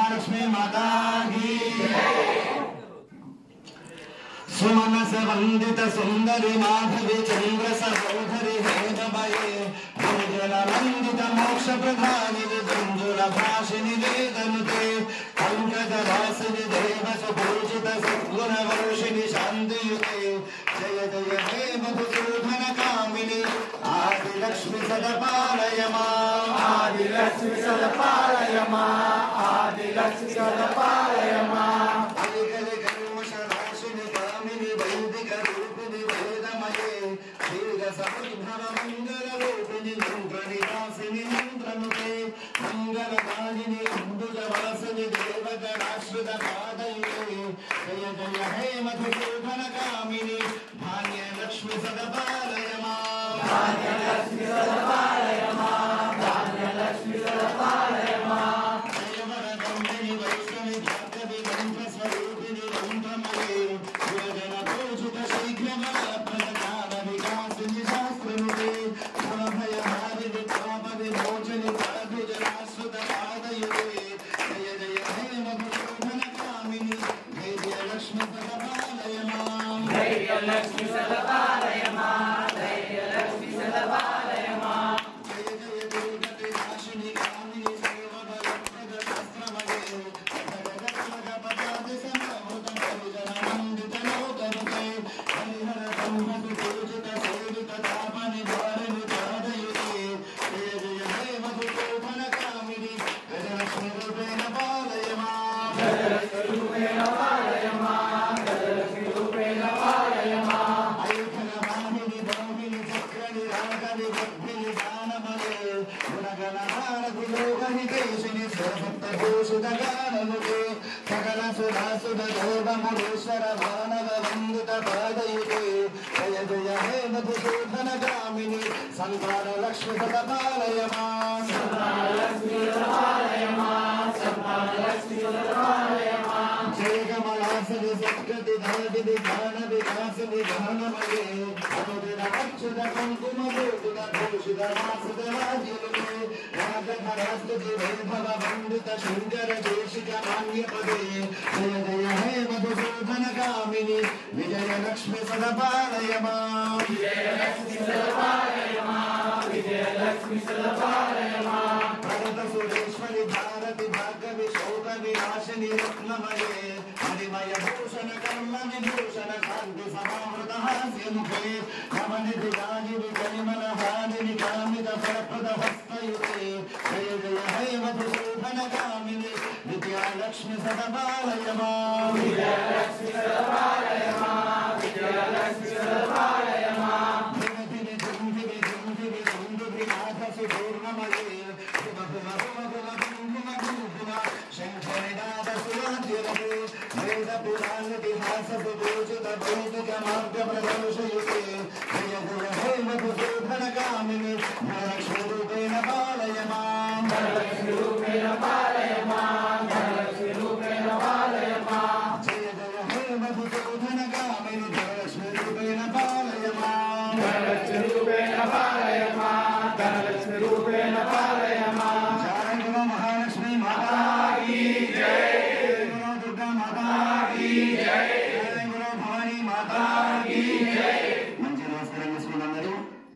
महालक्ष्मी माता की सुमनस वंदित सुंदरी माधवी चंद्र सहोदरी हेममये मंगल वंदित मोक्ष प्रधानिनि मंजुल भाषिनि वेदनुते पंकज वासिनि देव सुपूजित सद्गुण वर्षिणि शान्तियुते जय जय हे मधुसूदन कामिनि आदिलक्ष्मी सदपालय माम् आदिलक्ष्मी सदपालय माम् आदिलक्ष्मी सदपालय माम् वैदिक रूपिणि वेदमये क्षीर समुद्भव मंगल रूपिणि मंत्र निवासिनि मंत्रनुते मंगलदायिनि अम्बुज वासिनि देवगणाश्रित पादयुते जय जय हे मधुसूदन कामिनि धान्यलक्ष्मी सदपालय माम् धान्यलक्ष्मी सदपालय माम् धान्यलक्ष्मी सदपालय माम् जय वरदम्बिनि वैष्णवी भार्गवी मंत्रस्वरूपिणि मंत्रमये लक्ष्मी सदपालय मां धैर्य लक्ष्मी सदपालय मां जय जय दुर्गति नाशिनी कामिनी सर्वबलप्रद शस्त्रमये जगदगपदादि समभूतं परिजनवन्दित लोकनुते हरिहर ब्रह्मसु पूजित सेवित तापनि द्वारिणि चादयुते जय जय हे मधुसूदन कामिनि गजलक्ष्मी रूपेण पालय मां गजलक्ष्मी रूपेण पालय मां गजलक्ष्मी रूपेण पालय सकल सुधा सुध देव मुनीश्वर मानव वंदित पादयुते जय जय हे मधुसूदन कामिनि संतान लक्ष्मी सदपालय मां संतान लक्ष्मी सदपालय मां संतान लक्ष्मी सदपालय मां जय कमलासनि सत्कृति धादिनि ध्यान विकासिनि ध्यानमये अनुदिन अच्युत कुंकुम गोकुल भूषित वासुद राजयुते राजधरास्तुति वैभव वंदित शंकर देशिक मान्य पदे जय जय हे मधुसूदन कामिनि विजय लक्ष्मी सदपालय मां विजय लक्ष्मी सदपालय मां विजय लक्ष्मी सदपालय मां भरत सुरेश्वरी भारती भार्गवी शोक विनाशिनी रत्नमये हरिमय भूषण कर्म विभूषण कांति समावृत हास्य मुखे नमनिधि राजिनि परिमल हादिनि कामित फलप्रद हस्तयुते जय जय हे मधुसूदन कामिनि विद्या लक्ष्मी सदपालय मां विद्या लक्ष्मी सदपालय मां विद्या लक्ष्मी सदपालय मां धिमधिमि धुंधिमि धुंधिमि धुंधुभि नाथ सुपूर्णमये शुभ शुभ शुभ शुभ धुंधुम धुंधुम शंखनिनाद सुराज्यरते वेद पुराण इतिहास सुपूजित वैदिक मार्ग प्रदर्शयुते जय जय हे मधुसूदन कामिनि